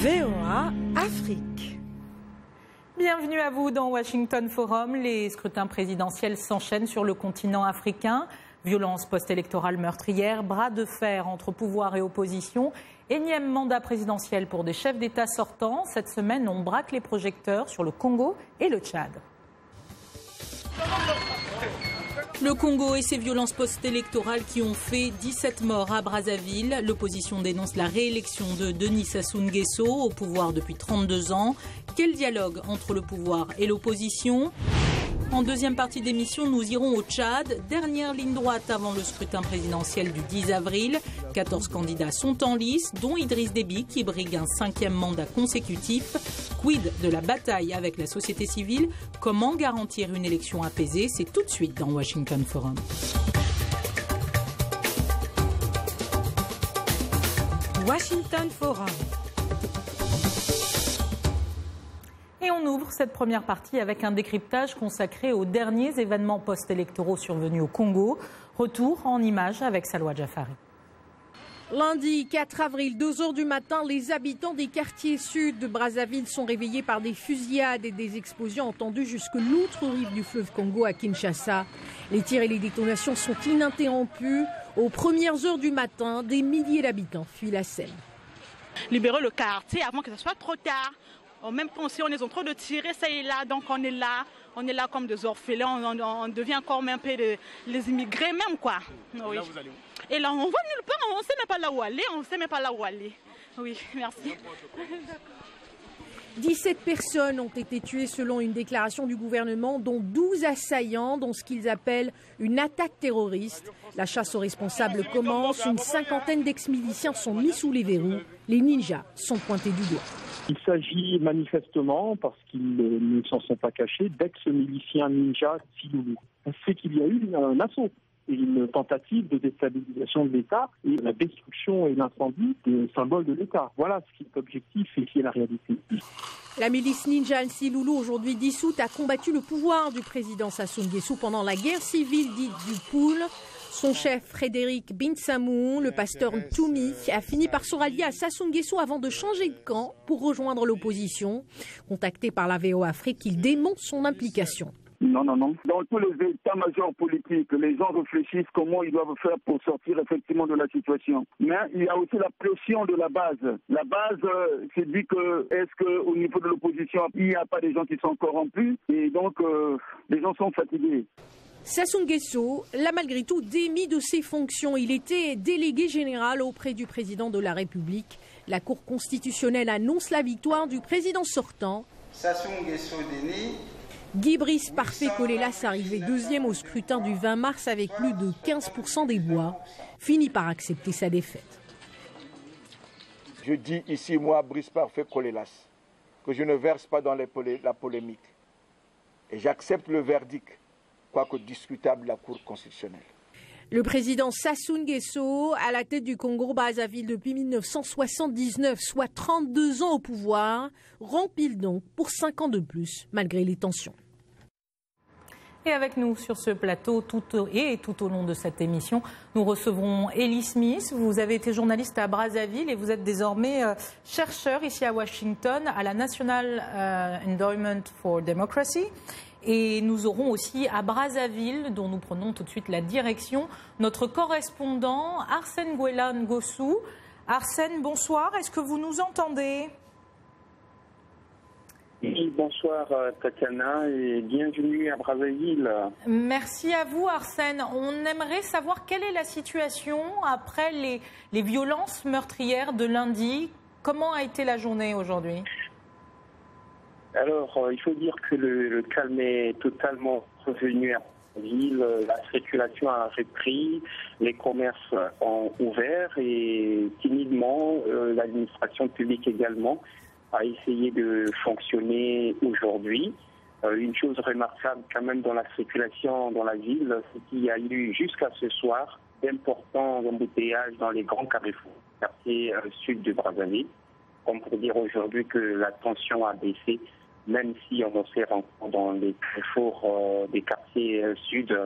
VOA Afrique. Bienvenue à vous dans Washington Forum. Les scrutins présidentiels s'enchaînent sur le continent africain. Violence post-électorale meurtrière, bras de fer entre pouvoir et opposition, énième mandat présidentiel pour des chefs d'État sortants. Cette semaine, on braque les projecteurs sur le Congo et le Tchad. Le Congo et ses violences post-électorales qui ont fait 17 morts à Brazzaville. L'opposition dénonce la réélection de Denis Sassou Nguesso au pouvoir depuis 32 ans. Quel dialogue entre le pouvoir et l'opposition ? En deuxième partie d'émission, nous irons au Tchad. Dernière ligne droite avant le scrutin présidentiel du 10 avril. 14 candidats sont en lice, dont Idriss Déby qui brigue un 5e mandat consécutif. Quid de la bataille avec la société civile? Comment garantir une élection apaisée? C'est tout de suite dans Washington Forum. Washington Forum. Et on ouvre cette première partie avec un décryptage consacré aux derniers événements post-électoraux survenus au Congo. Retour en images avec Salwa Jafari. Lundi 4 avril, 2 h du matin, les habitants des quartiers sud de Brazzaville sont réveillés par des fusillades et des explosions entendues jusque l'autre rive du fleuve Congo à Kinshasa. Les tirs et les détonations sont ininterrompus. Aux premières heures du matin, des milliers d'habitants fuient la scène. Libérer le quartier avant que ce soit trop tard. En même temps, si on est en train de tirer, ça et là, donc on est là comme des orphelins, on devient comme un peu les immigrés même, quoi. Oui. Là, vous allez où? Et là, on va nulle part, on ne sait même pas là où aller, Oui, merci. 17 personnes ont été tuées selon une déclaration du gouvernement, dont 12 assaillants, dont ce qu'ils appellent une attaque terroriste. La chasse aux responsables commence, une cinquantaine d'ex-miliciens sont mis sous les verrous. Les ninjas sont pointés du doigt. Il s'agit manifestement, parce qu'ils ne s'en sont pas cachés, d'ex-miliciens ninja Siloulou. On sait qu'il y a eu un assaut et une tentative de déstabilisation de l'État et la destruction et l'incendie des symboles de l'État. Voilà ce qui est objectif et qui est la réalité. La milice ninja Nsiloulou, aujourd'hui dissoute, a combattu le pouvoir du président Sassou Nguesso pendant la guerre civile dite du Poul. Son chef, Frédéric Binsamou, le pasteur Toumi, a fini par se rallier à Sassou Nguesso avant de changer de camp pour rejoindre l'opposition. Contacté par la VOA Afrique, il démonte son implication. Non. Dans tous les états-majors politiques, les gens réfléchissent comment ils doivent faire pour sortir effectivement de la situation. Mais il y a aussi la pression de la base. La base, c'est dit que est-ce qu'au niveau de l'opposition, il n'y a pas des gens qui sont corrompus et donc les gens sont fatigués. Sassou Nguesso l'a malgré tout démis de ses fonctions. Il était délégué général auprès du président de la République. La Cour constitutionnelle annonce la victoire du président sortant. Sassou Nguesso déni. Guy Brice Parfait Colélas, arrivé deuxième au scrutin du 20 mars avec plus de 15% des voix, finit par accepter sa défaite. Je dis ici, moi, Brice Parfait Colélas, que je ne verse pas dans la polémique. Et j'accepte le verdict, quoique discutable, de la Cour constitutionnelle. Le président Sassou Nguesso, à la tête du Congo-Brazzaville depuis 1979, soit 32 ans au pouvoir, rempile donc pour 5 ans de plus, malgré les tensions. Et avec nous sur ce plateau, tout au long de cette émission, nous recevrons Ellie Smith. Vous avez été journaliste à Brazzaville et vous êtes désormais chercheur ici à Washington à la National Endowment for Democracy. Et nous aurons aussi à Brazzaville, dont nous prenons tout de suite la direction, notre correspondant Arsène Gouela Ngossou. Arsène, bonsoir, est-ce que vous nous entendez ? Oui, bonsoir Tatiana et bienvenue à Brazzaville. Merci à vous Arsène. On aimerait savoir quelle est la situation après les violences meurtrières de lundi. Comment a été la journée aujourd'hui ? Alors, il faut dire que le calme est totalement revenu à la ville. La circulation a repris, les commerces ont ouvert et timidement, l'administration publique également a essayé de fonctionner aujourd'hui. Une chose remarquable quand même dans la circulation dans la ville, c'est qu'il y a eu jusqu'à ce soir d'importants embouteillages dans les grands carrefours, quartiers sud de Brazzaville, comme pour dire aujourd'hui que la tension a baissé, même si on observe encore dans les carrefours des quartiers sud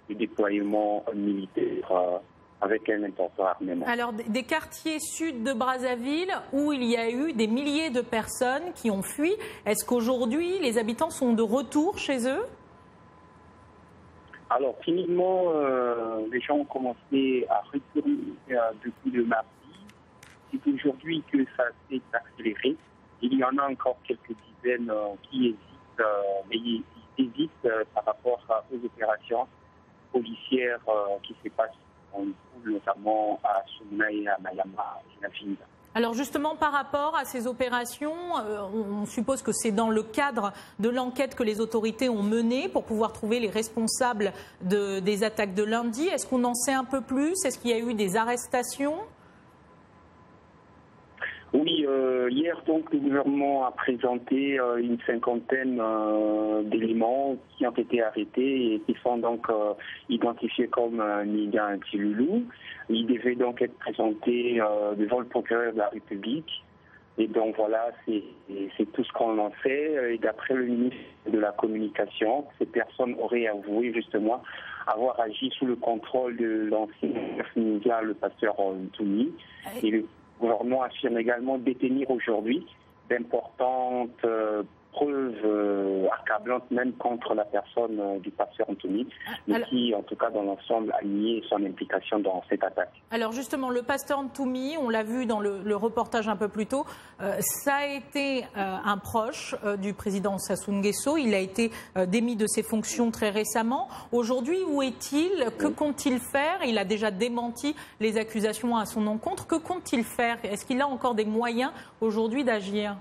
du déploiement militaire avec un important armement. Alors, des quartiers sud de Brazzaville où il y a eu des milliers de personnes qui ont fui, est-ce qu'aujourd'hui les habitants sont de retour chez eux? Alors, timidement, les gens ont commencé à retourner depuis le mardi. C'est aujourd'hui que ça s'est accéléré. Il y en a encore quelques dizaines qui hésitent, mais ils hésitent par rapport aux opérations policières qui se passent en Poule, notamment à Soumna et à Mayama et à Finda. Alors justement, par rapport à ces opérations, on suppose que c'est dans le cadre de l'enquête que les autorités ont menée pour pouvoir trouver les responsables des attaques de lundi. Est-ce qu'on en sait un peu plus? Est-ce qu'il y a eu des arrestations? Oui, hier, donc, le gouvernement a présenté une cinquantaine d'éléments qui ont été arrêtés et qui sont donc identifiés comme Niga Ntilulu. Ils devaient donc être présentés devant le procureur de la République. Et donc voilà, c'est tout ce qu'on en sait. Et d'après le ministre de la Communication, ces personnes auraient avoué justement avoir agi sous le contrôle de l'ancien Niga, le pasteur Ntoumi. Et le gouvernement affirme également détenir aujourd'hui d'importantes preuves accablantes même contre la personne du pasteur Ntoumi, mais qui, en tout cas, dans l'ensemble, a nié son implication dans cette attaque. Alors justement, le pasteur Ntoumi, on l'a vu dans le reportage un peu plus tôt, ça a été un proche du président Sassou Nguesso. Il a été démis de ses fonctions très récemment. Aujourd'hui, où est-il? Que compte-t-il faire? Il a déjà démenti les accusations à son encontre. Que compte-t-il faire? Est-ce qu'il a encore des moyens aujourd'hui d'agir?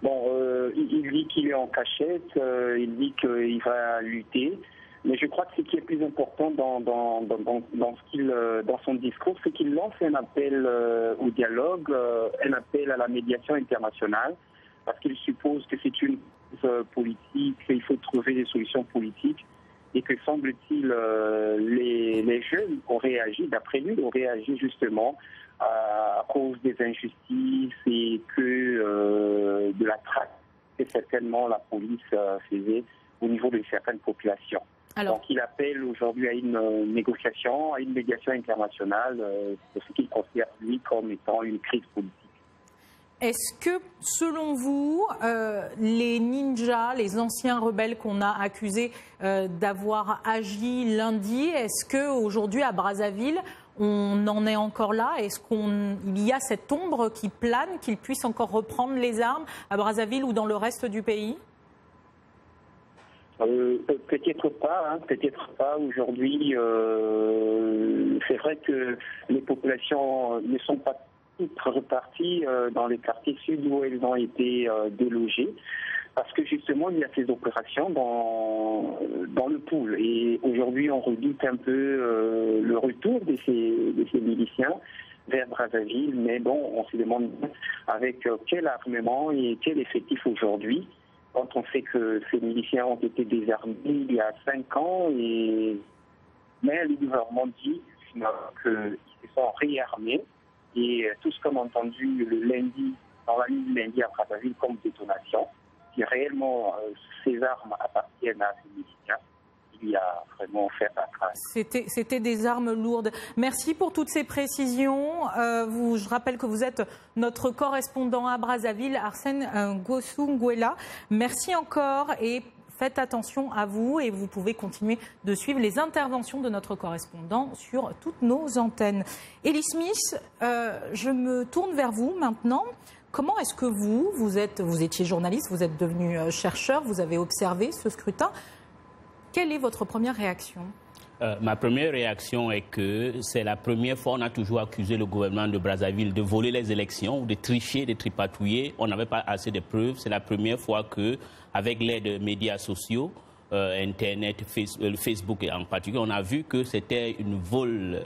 Bon, il dit qu'il est en cachette, il dit qu'il va lutter, mais je crois que ce qui est plus important dans son discours, c'est qu'il lance un appel au dialogue, un appel à la médiation internationale, parce qu'il suppose que c'est une crise politique, qu'il faut trouver des solutions politiques, et que semble-t-il, les jeunes ont réagi, d'après lui, ont réagi justement à cause des injustices et que de la traque que certainement la police faisait au niveau de certaines populations. Alors, donc il appelle aujourd'hui à une négociation, à une médiation internationale de ce qu'il considère lui comme étant une crise politique. Est-ce que, selon vous, les ninjas, les anciens rebelles qu'on a accusés d'avoir agi lundi, est-ce qu'aujourd'hui à Brazzaville, on en est encore là? Est-ce qu'il y a cette ombre qui plane, qu'ils puissent encore reprendre les armes à Brazzaville ou dans le reste du pays? Peut-être pas, peut-être pas. Aujourd'hui, c'est vrai que les populations ne sont pas toutes reparties dans les quartiers sud où elles ont été délogées. Parce que justement, il y a ces opérations dans le Poule. Et aujourd'hui, on redoute un peu le retour de ces miliciens vers Brazzaville. Mais bon, on se demande avec quel armement et quel effectif aujourd'hui, quand on sait que ces miliciens ont été désarmés il y a 5 ans. Mais le gouvernement dit qu'ils se sont réarmés. Et tout ce qu'on a entendu le lundi, dans la nuit du lundi à Brazzaville comme détonation, si réellement ces armes appartiennent à ces miliciens, il y a vraiment fait à craindre. C'était des armes lourdes. Merci pour toutes ces précisions. Je rappelle que vous êtes notre correspondant à Brazzaville, Arsène Gossou-Nguela. Merci encore et faites attention à vous et vous pouvez continuer de suivre les interventions de notre correspondant sur toutes nos antennes. Elie Smith, je me tourne vers vous maintenant. Comment est-ce que vous étiez journaliste, vous êtes devenu chercheur, vous avez observé ce scrutin. Quelle est votre première réaction? Ma première réaction est que c'est la première fois on a toujours accusé le gouvernement de Brazzaville de voler les élections, de tricher, de tripatouiller. On n'avait pas assez de preuves. C'est la première fois que, avec l'aide des médias sociaux, Internet, Facebook en particulier, on a vu que c'était une vol.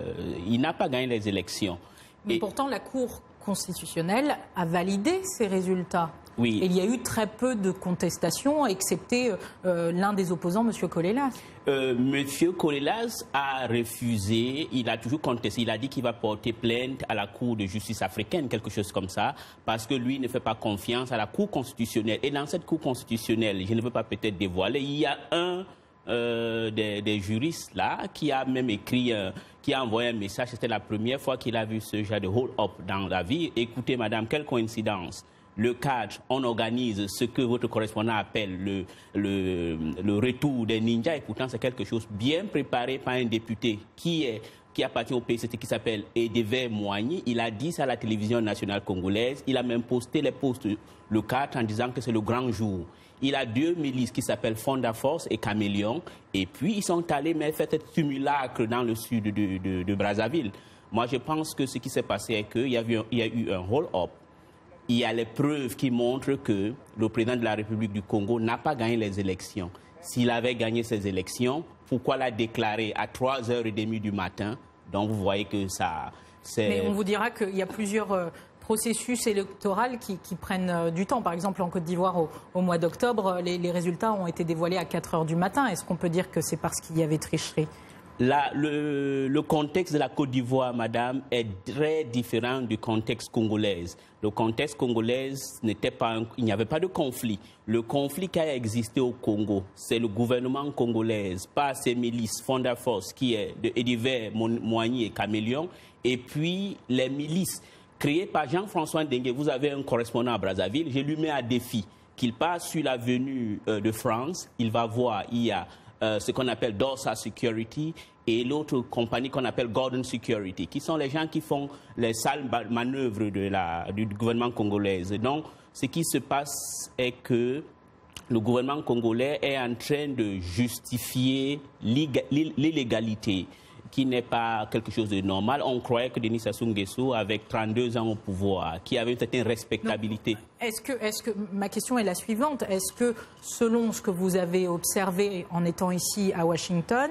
Il n'a pas gagné les élections. Mais pourtant, la Cour constitutionnelle a validé ces résultats. Oui. Et il y a eu très peu de contestations, excepté l'un des opposants, M. Kolelas. M. Kolelas a refusé, il a toujours contesté, il a dit qu'il va porter plainte à la Cour de justice africaine, quelque chose comme ça, parce que lui ne fait pas confiance à la Cour constitutionnelle. Et dans cette Cour constitutionnelle, je ne veux pas peut-être dévoiler, il y a un des juristes là, qui a même écrit, qui a envoyé un message. C'était la première fois qu'il a vu ce genre de hold-up dans la vie. Écoutez, madame, quelle coïncidence. Le cadre, on organise ce que votre correspondant appelle le retour des ninjas. Et pourtant, c'est quelque chose bien préparé par un député qui appartient au PCT, qui s'appelle Edeve Moigny. Il a dit ça à la télévision nationale congolaise. Il a même posté le cadre en disant que c'est le grand jour. Il a 2 milices qui s'appellent Fonda Force et Caméléon. Et puis, ils sont allés faire cette simulacre dans le sud de Brazzaville. Moi, je pense que ce qui s'est passé est qu'il y a eu un hold-up. Il y a les preuves qui montrent que le président de la République du Congo n'a pas gagné les élections. S'il avait gagné ces élections, pourquoi l'a déclaré à 3h30 du matin? Donc vous voyez que ça... Mais on vous dira qu'il y a plusieurs processus électoraux qui prennent du temps. Par exemple, en Côte d'Ivoire, au mois d'octobre, les résultats ont été dévoilés à 4h du matin. Est-ce qu'on peut dire que c'est parce qu'il y avait tricherie? Là, le contexte de la Côte d'Ivoire, madame, est très différent du contexte congolais. Le contexte congolais n'était pas, il n'y avait pas de conflit. Le conflit qui a existé au Congo, c'est le gouvernement congolais, par ses milices, Fonda Force, qui est de Edeve Moigny et Caméléon, et puis les milices créées par Jean-François Ndengue. Vous avez un correspondant à Brazzaville, je lui mets à défi qu'il passe sur l'avenue de France, il va voir, il y a ce qu'on appelle Dorsa Security et l'autre compagnie qu'on appelle Gordon Security, qui sont les gens qui font les sales manœuvres du gouvernement congolais. Donc, ce qui se passe est que le gouvernement congolais est en train de justifier l'illégalité, qui n'est pas quelque chose de normal. On croyait que Denis Sassou Nguesso, avec 32 ans au pouvoir, qui avait une certaine respectabilité. Ma question est la suivante. Est-ce que, selon ce que vous avez observé en étant ici à Washington,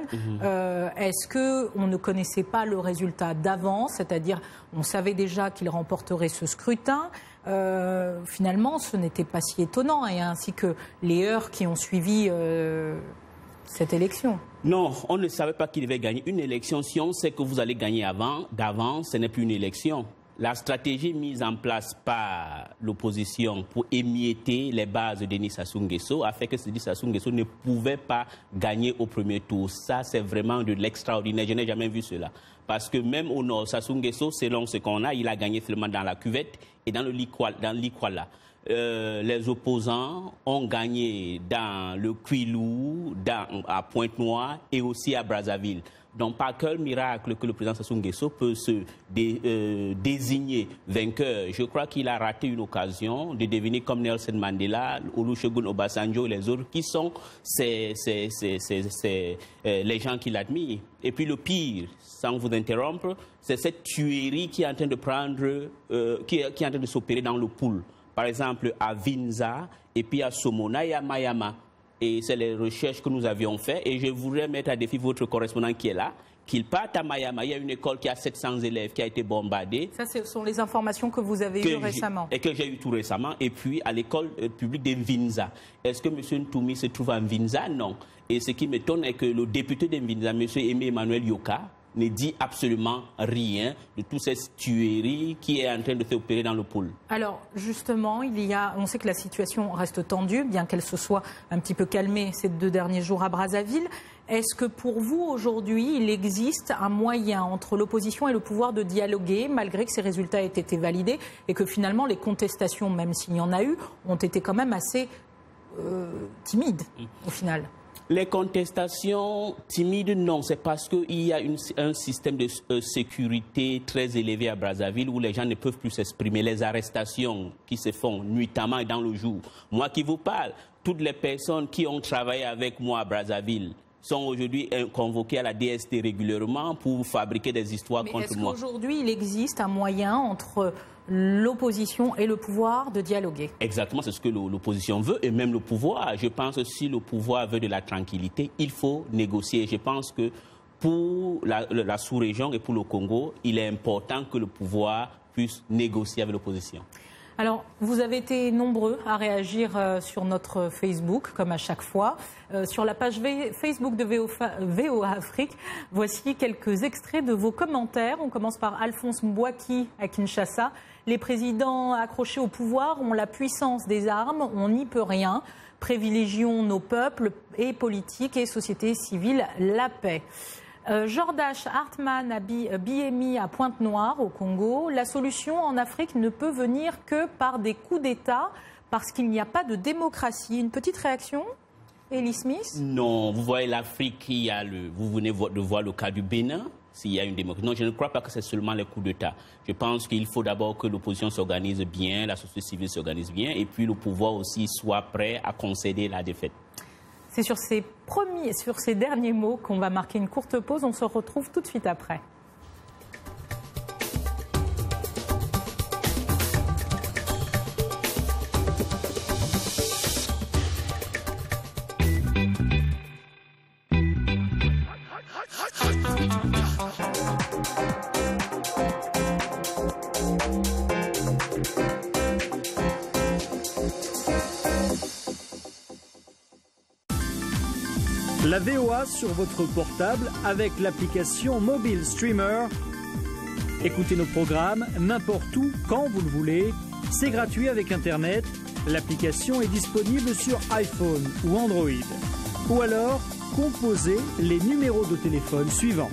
est-ce qu'on ne connaissait pas le résultat d'avance, c'est-à-dire on savait déjà qu'il remporterait ce scrutin? Finalement, ce n'était pas si étonnant, et ainsi que les heures qui ont suivi cette élection. Non, on ne savait pas qu'il devait gagner une élection. Si on sait que vous allez gagner d'avance, ce n'est plus une élection. La stratégie mise en place par l'opposition pour émietter les bases de Denis Sassou Nguesso a fait que Denis Sassou Nguesso ne pouvait pas gagner au premier tour. Ça, c'est vraiment de l'extraordinaire. Je n'ai jamais vu cela. Parce que même au nord, Sassou Nguesso, selon ce qu'on a, il a gagné seulement dans la cuvette et dans l'Ikwala. Les opposants ont gagné dans le Kwilu, à Pointe-Noire et aussi à Brazzaville. Donc, par quel miracle que le président Sassou Nguesso peut se désigner vainqueur? Je crois qu'il a raté une occasion de devenir comme Nelson Mandela, Olusegun Obasanjo et les autres, qui sont les gens qui l'admirent. Et puis le pire, sans vous interrompre, c'est cette tuerie qui est en train de qui est en train de s'opérer dans le pool. Par exemple, à Vinza, et puis à Somona et à Mayama. Et c'est les recherches que nous avions faites. Et je voudrais mettre à défi votre correspondant qui est là, qu'il parte à Mayama. Il y a une école qui a 700 élèves qui a été bombardée. Ça, ce sont les informations que vous avez eues récemment. Et que j'ai eues tout récemment. Et puis, à l'école publique de Vinza. Est-ce que M. Ntoumi se trouve à Vinza? Non. Et ce qui m'étonne est que le député de Vinza, M. Aimé Emmanuel Yoka, ne dit absolument rien de toutes ces tueries qui est en train de s'opérer dans le pôle. Alors, justement, on sait que la situation reste tendue, bien qu'elle se soit un petit peu calmée ces 2 derniers jours à Brazzaville. Est-ce que pour vous, aujourd'hui, il existe un moyen entre l'opposition et le pouvoir de dialoguer, malgré que ces résultats aient été validés, et que finalement les contestations, même s'il y en a eu, ont été quand même assez timides, au final? Les contestations timides, non. C'est parce qu'il y a un système de sécurité très élevé à Brazzaville où les gens ne peuvent plus s'exprimer. Les arrestations qui se font nuitamment et dans le jour. Moi qui vous parle, toutes les personnes qui ont travaillé avec moi à Brazzaville sont aujourd'hui convoquées à la DST régulièrement pour fabriquer des histoires contre moi. Est-ce qu'aujourd'hui, il existe un moyen entre l'opposition et le pouvoir de dialoguer? Exactement, c'est ce que l'opposition veut et même le pouvoir. Je pense que si le pouvoir veut de la tranquillité, il faut négocier. Je pense que pour la sous-région et pour le Congo, il est important que le pouvoir puisse négocier avec l'opposition. Alors, vous avez été nombreux à réagir sur notre Facebook, comme à chaque fois. Sur la page Facebook de VOA Afrique, voici quelques extraits de vos commentaires. On commence par Alphonse Mbouaki à Kinshasa. Les présidents accrochés au pouvoir ont la puissance des armes, on n'y peut rien. privilégions nos peuples et politiques et société civile la paix. Jordache Hartmann à Biémi à Pointe-Noire au Congo. La solution en Afrique ne peut venir que par des coups d'État parce qu'il n'y a pas de démocratie. Une petite réaction, Elie Smith? Non, vous voyez l'Afrique, vous venez de voir le cas du Bénin, s'il y a une démocratie. Non, je ne crois pas que c'est seulement les coups d'État. Je pense qu'il faut d'abord que l'opposition s'organise bien, la société civile s'organise bien, et puis le pouvoir aussi soit prêt à concéder la défaite. C'est sur ces derniers mots qu'on va marquer une courte pause. On se retrouve tout de suite après. La VOA sur votre portable avec l'application Mobile Streamer. Écoutez nos programmes n'importe où, quand vous le voulez. C'est gratuit avec Internet. L'application est disponible sur iPhone ou Android. Ou alors, composez les numéros de téléphone suivants.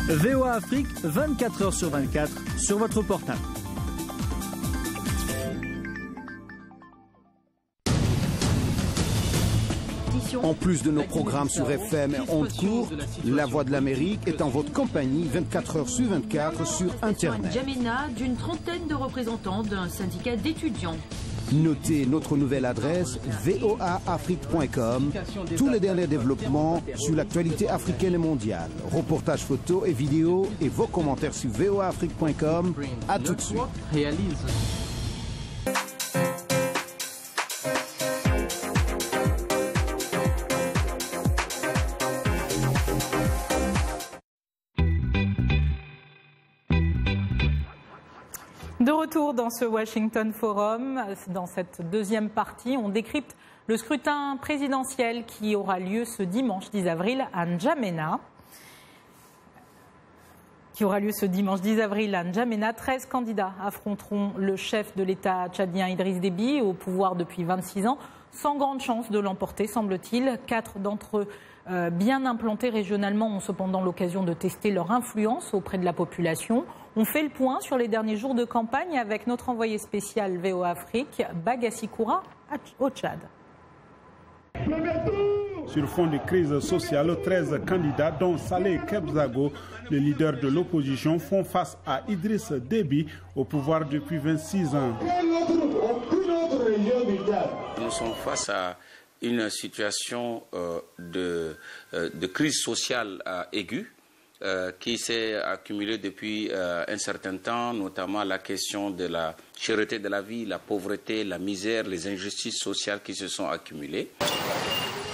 VOA Afrique, 24 heures sur 24 sur votre portable. En plus de nos programmes sur FM et ondes courtes, La Voix de l'Amérique est en votre compagnie 24 heures sur 24 sur Internet. N'Djamena, d'une trentaine de représentants d'un syndicat d'étudiants. Notez notre nouvelle adresse voaafrique.com. Tous les derniers développements sur l'actualité africaine et mondiale. Reportages photos et vidéos et vos commentaires sur voaafrique.com. À tout de suite. De retour dans ce Washington Forum, dans cette deuxième partie, on décrypte le scrutin présidentiel qui aura lieu ce dimanche 10 avril à N'Djamena. 13 candidats affronteront le chef de l'État tchadien Idriss Déby, au pouvoir depuis 26 ans, sans grande chance de l'emporter, semble-t-il. 4 d'entre eux, bien implantés régionalement, ont cependant l'occasion de tester leur influence auprès de la population. On fait le point sur les derniers jours de campagne avec notre envoyé spécial VOA Afrique, Bagassi Koura, au Tchad. Sur fond de crise sociale, 13 candidats, dont Saleh Kebzago, le leader de l'opposition, font face à Idriss Déby, au pouvoir depuis 26 ans. Nous sommes face à une situation de crise sociale aiguë qui s'est accumulée depuis un certain temps, notamment la question de la cherté de la vie, la pauvreté, la misère, les injustices sociales qui se sont accumulées.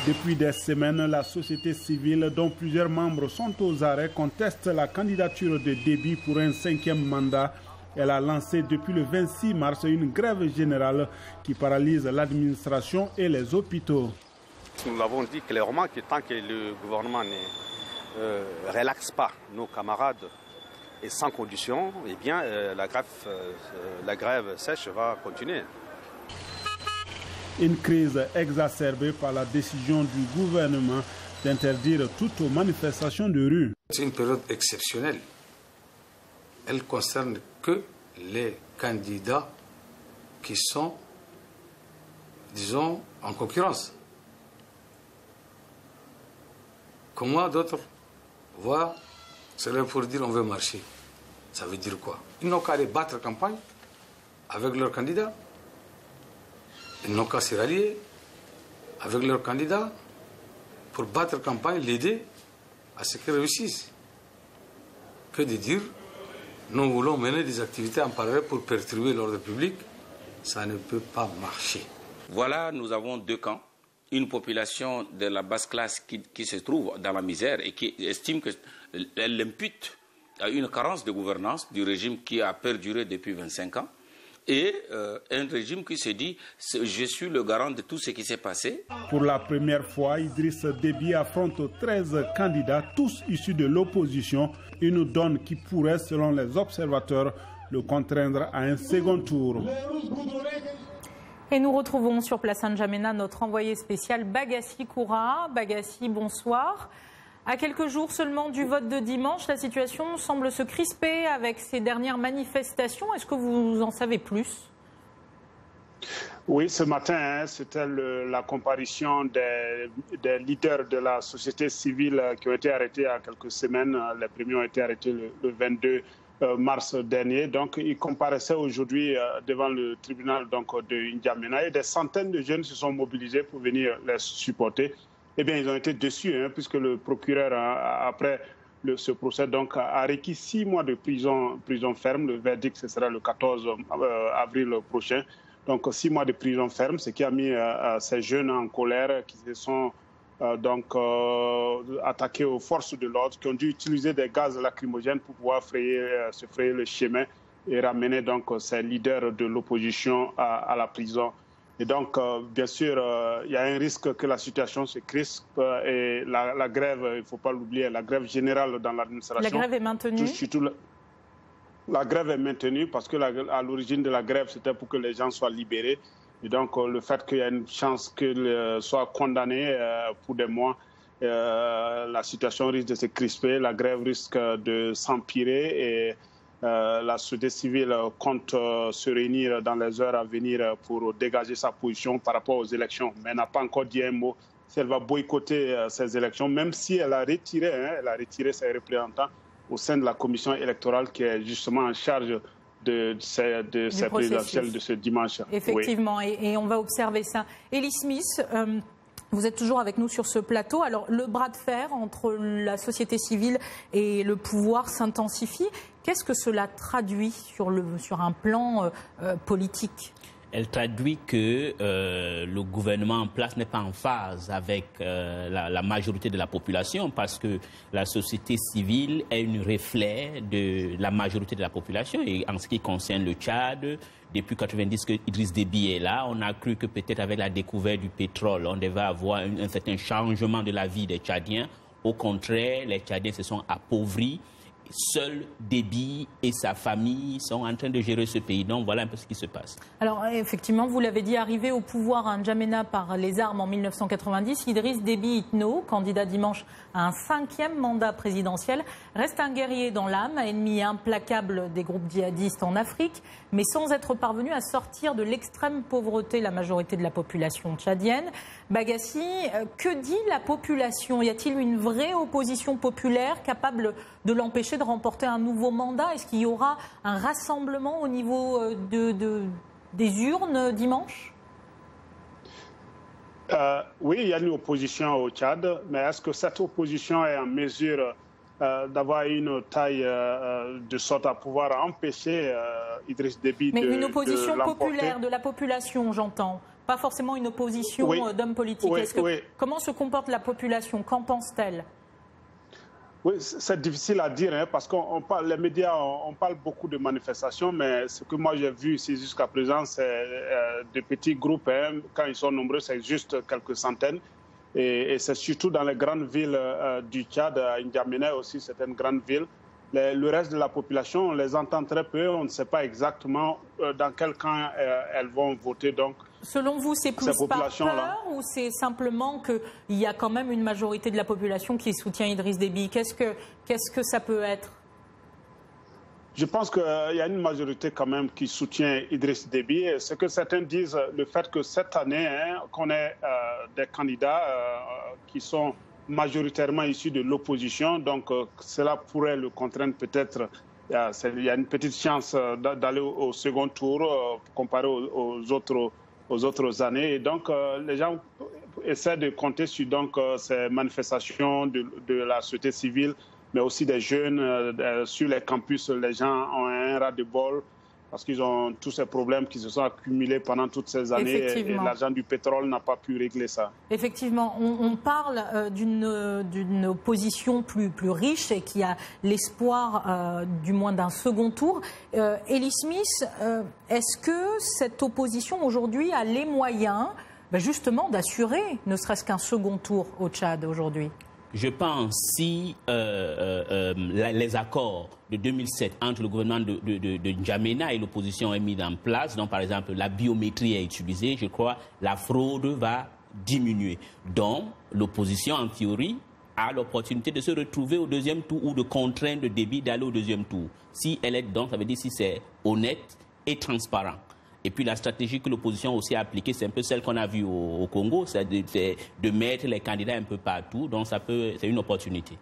Depuis des semaines, la société civile, dont plusieurs membres sont aux arrêts, conteste la candidature de Déby pour un 5e mandat. Elle a lancé depuis le 26 mars une grève générale qui paralyse l'administration et les hôpitaux. Nous l'avons dit clairement que tant que le gouvernement ne relaxe pas nos camarades et sans condition, eh bien, la grève sèche va continuer. Une crise exacerbée par la décision du gouvernement d'interdire toute manifestation de rue. C'est une période exceptionnelle. Elle concerne que les candidats qui sont, disons, en concurrence. Comment d'autres voient, c'est là pour dire on veut marcher. Ça veut dire quoi? Ils n'ont qu'à aller battre campagne avec leurs candidats. Ils n'ont qu'à se rallier avec leurs candidats pour battre campagne, l'aider à ce qu'ils réussissent. Que de dire, nous voulons mener des activités en parallèle pour perturber l'ordre public, ça ne peut pas marcher. Voilà, nous avons deux camps. Une population de la basse classe qui se trouve dans la misère et qui estime qu'elle l'impute à une carence de gouvernance du régime qui a perduré depuis 25 ans. Et un régime qui se dit « je suis le garant de tout ce qui s'est passé ». Pour la première fois, Idriss Déby affronte 13 candidats, tous issus de l'opposition, une donne qui pourrait, selon les observateurs, le contraindre à un second tour. Et nous retrouvons sur place N'Djamena notre envoyé spécial Bagassi Koura. Bagassi, bonsoir. À quelques jours seulement du vote de dimanche, la situation semble se crisper avec ces dernières manifestations. Est-ce que vous en savez plus ? Oui, ce matin, c'était la comparution des leaders de la société civile qui ont été arrêtés il y a quelques semaines. Les premiers ont été arrêtés le 22 mars dernier. Donc, ils comparaissaient aujourd'hui devant le tribunal de N'Djamena et des centaines de jeunes se sont mobilisés pour venir les supporter. Eh bien, ils ont été déçus puisque le procureur, après ce procès, a requis 6 mois de prison ferme. Le verdict, ce sera le 14 avril prochain. Donc 6 mois de prison ferme, ce qui a mis ces jeunes en colère qui se sont attaqués aux forces de l'ordre, qui ont dû utiliser des gaz lacrymogènes pour pouvoir se frayer le chemin et ramener ces leaders de l'opposition à la prison. Et donc, bien sûr, il y a un risque que la situation se crispe et la grève, il ne faut pas l'oublier, la grève générale dans l'administration. La grève est maintenue ? La grève est maintenue parce que à l'origine de la grève, c'était pour que les gens soient libérés. Et donc, le fait qu'il y a une chance qu'ils soient condamnés pour des mois, la situation risque de se crisper, la grève risque de s'empirer et la société civile compte se réunir dans les heures à venir pour dégager sa position par rapport aux élections. Mais elle n'a pas encore dit un mot si elle va boycotter ces élections, même si elle a retiré ses représentants au sein de la commission électorale qui est justement en charge de ces présidentielles de ce dimanche. Effectivement, oui. et on va observer ça. Elie Smith, vous êtes toujours avec nous sur ce plateau. Alors, le bras de fer entre la société civile et le pouvoir s'intensifie. Qu'est-ce que cela traduit sur un plan politique ? Elle traduit que le gouvernement en place n'est pas en phase avec la majorité de la population parce que la société civile est un reflet de la majorité de la population. Et en ce qui concerne le Tchad, depuis 1990 que Idriss Déby est là, on a cru que peut-être avec la découverte du pétrole, on devait avoir un certain changement de la vie des Tchadiens. Au contraire, les Tchadiens se sont appauvris. Seul Déby et sa famille sont en train de gérer ce pays. Donc voilà un peu ce qui se passe. Alors effectivement, vous l'avez dit, arrivé au pouvoir à N'Djamena par les armes en 1990, Idriss Déby Itno, candidat dimanche à un 5e mandat présidentiel, reste un guerrier dans l'âme, ennemi implacable des groupes djihadistes en Afrique, mais sans être parvenu à sortir de l'extrême pauvreté la majorité de la population tchadienne. Bagassi, que dit la population ? Y a-t-il une vraie opposition populaire capable de l'empêcher de remporter un nouveau mandat ? Est-ce qu'il y aura un rassemblement au niveau des urnes dimanche ? Oui, il y a une opposition au Tchad, mais est-ce que cette opposition est en mesure d'avoir une taille de sorte à pouvoir empêcher Idriss Déby de l'emporter ? Mais une opposition populaire de la population, j'entends. Pas forcément une opposition d'hommes politiques. Comment se comporte la population ? Qu'en pense-t-elle ? Oui, c'est difficile à dire parce que les médias, on parle beaucoup de manifestations, mais ce que moi j'ai vu ici jusqu'à présent, c'est des petits groupes. Quand ils sont nombreux, c'est juste quelques centaines. Et c'est surtout dans les grandes villes du Tchad, N'Djamena aussi, c'est une grande ville. Le reste de la population, on les entend très peu. On ne sait pas exactement dans quel camp elles vont voter. Donc, selon vous, c'est plus par peur ou c'est simplement qu'il y a quand même une majorité de la population qui soutient Idriss Déby ? Qu'est-ce que ça peut être ? Je pense qu'il y a une majorité quand même qui soutient Idriss Déby. Et ce que certains disent, le fait que cette année, qu'on ait des candidats qui sont majoritairement issus de l'opposition, donc cela pourrait le contraindre peut-être. Il y a une petite chance d'aller au second tour comparé aux autres années. Et donc, les gens essaient de compter sur ces manifestations de la société civile, mais aussi des jeunes. Sur les campus, les gens ont un ras-de-bol parce qu'ils ont tous ces problèmes qui se sont accumulés pendant toutes ces années et l'argent du pétrole n'a pas pu régler ça. Effectivement, on parle d'une opposition plus riche et qui a l'espoir du moins d'un second tour. Elie Smith, est-ce que cette opposition aujourd'hui a les moyens justement d'assurer ne serait-ce qu'un second tour au Tchad aujourd'hui ? Je pense si les accords de 2007 entre le gouvernement de N'Djamena et l'opposition est mis en place, donc par exemple la biométrie est utilisée, je crois la fraude va diminuer. Donc l'opposition en théorie a l'opportunité de se retrouver au deuxième tour ou de contraindre le débit d'aller au deuxième tour. Si elle est donc, ça veut dire si c'est honnête et transparent. Et puis la stratégie que l'opposition aussi a appliquée, c'est un peu celle qu'on a vue au Congo, c'est de mettre les candidats un peu partout, donc c'est une opportunité.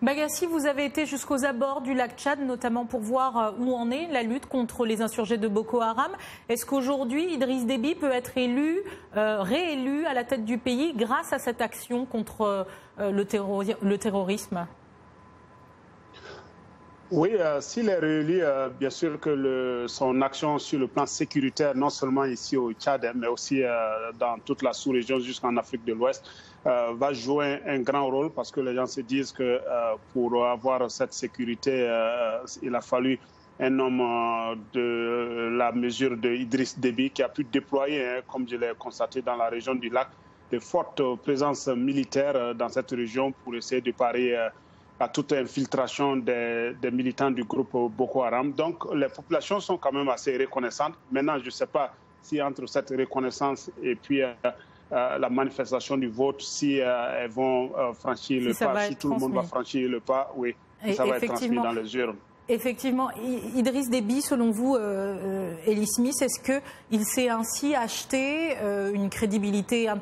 Bagassi, vous avez été jusqu'aux abords du lac Tchad, notamment pour voir où en est la lutte contre les insurgés de Boko Haram. Est-ce qu'aujourd'hui, Idriss Déby peut être réélu à la tête du pays grâce à cette action contre le terrorisme? Oui, s'il est réélu, bien sûr que son action sur le plan sécuritaire, non seulement ici au Tchad, mais aussi dans toute la sous-région jusqu'en Afrique de l'Ouest, va jouer un grand rôle parce que les gens se disent que pour avoir cette sécurité, il a fallu un homme de la mesure d'Idriss Déby qui a pu déployer, comme je l'ai constaté dans la région du lac, de fortes présences militaires dans cette région pour essayer de parer à toute infiltration des militants du groupe Boko Haram. Donc les populations sont quand même assez reconnaissantes. Maintenant, je ne sais pas si entre cette reconnaissance et puis la manifestation du vote, si elles vont franchir le pas, si tout le monde va franchir le pas, oui, ça va être transmis dans les urnes. Effectivement, Idriss Déby, selon vous, Elie Smith, est-ce qu'il s'est ainsi acheté une crédibilité à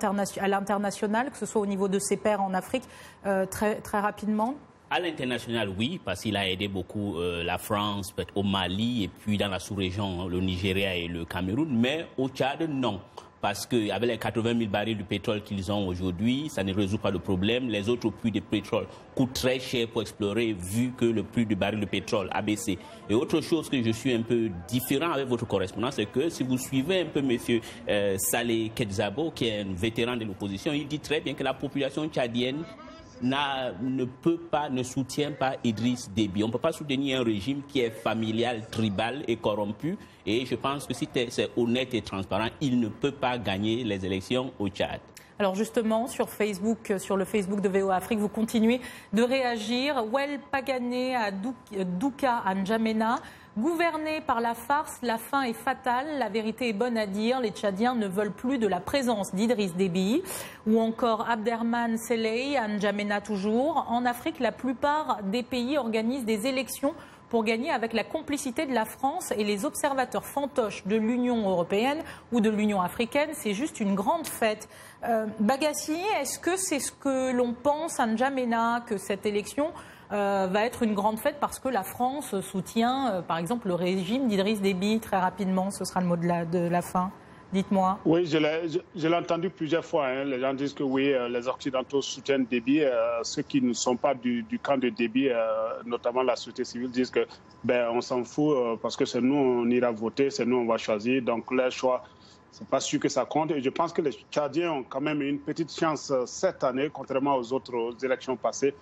l'international, que ce soit au niveau de ses pairs en Afrique, très rapidement? À l'international, oui, parce qu'il a aidé beaucoup la France, peut-être au Mali et puis dans la sous-région, le Nigeria et le Cameroun, mais au Tchad, non. Parce qu'avec les 80 000 barils de pétrole qu'ils ont aujourd'hui, ça ne résout pas le problème. Les autres puits de pétrole coûtent très cher pour explorer, vu que le prix du baril de pétrole a baissé. Et autre chose que je suis un peu différent avec votre correspondant, c'est que si vous suivez un peu M. Saleh Kedzabo, qui est un vétéran de l'opposition, il dit très bien que la population tchadienne ne soutient pas Idriss Déby. On ne peut pas soutenir un régime qui est familial, tribal et corrompu. Et je pense que si c'est honnête et transparent, il ne peut pas gagner les élections au Tchad. Alors justement, sur le Facebook de VOA Afrique, vous continuez de réagir. Well Pagané à Douka à N'Djamena. Gouverné par la farce, la fin est fatale, la vérité est bonne à dire. Les Tchadiens ne veulent plus de la présence d'Idriss Déby. Ou encore Abderrahmane Selei à N'Djamena toujours. En Afrique, la plupart des pays organisent des élections pour gagner avec la complicité de la France et les observateurs fantoches de l'Union européenne ou de l'Union africaine. C'est juste une grande fête. Bagassi, est-ce que c'est ce que l'on pense à N'Djamena, que cette élection va être une grande fête parce que la France soutient, par exemple, le régime d'Idriss Déby? Très rapidement, ce sera le mot de la fin. Dites-moi. Oui, je l'ai entendu plusieurs fois. Hein. Les gens disent que oui, les Occidentaux soutiennent Déby. Ceux qui ne sont pas du camp de Déby, notamment la société civile, disent que on s'en fout parce que c'est nous, on ira voter, c'est nous, on va choisir. Donc, leur choix, c'est pas sûr que ça compte. Et je pense que les Tchadiens ont quand même une petite chance cette année, contrairement aux autres élections passées,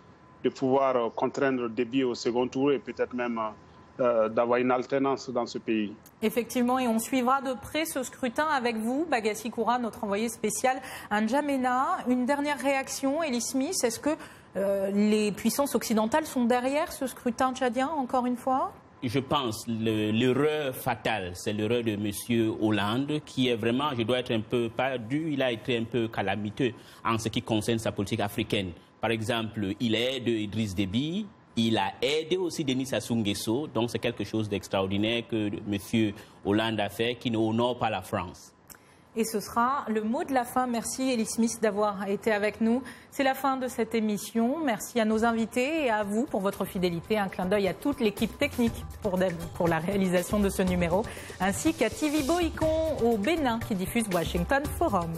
de pouvoir contraindre Déby au second tour et peut-être même d'avoir une alternance dans ce pays. Effectivement, et on suivra de près ce scrutin avec vous, Bagassi Koura, notre envoyé spécial à N'Djamena. Une dernière réaction, Elie Smith, est-ce que les puissances occidentales sont derrière ce scrutin tchadien, encore une fois? Je pense l'erreur fatale, c'est l'erreur de M. Hollande, qui est vraiment, je dois être un peu, pas dû, il a été un peu calamiteux en ce qui concerne sa politique africaine. Par exemple, il aide Idriss Déby, il a aidé aussi Denis Sassou Nguesso, donc c'est quelque chose d'extraordinaire que M. Hollande a fait, qui n'honore pas la France. Et ce sera le mot de la fin. Merci Elie Smith d'avoir été avec nous. C'est la fin de cette émission. Merci à nos invités et à vous pour votre fidélité. Un clin d'œil à toute l'équipe technique pour la réalisation de ce numéro, ainsi qu'à TV Boycon au Bénin qui diffuse Washington Forum.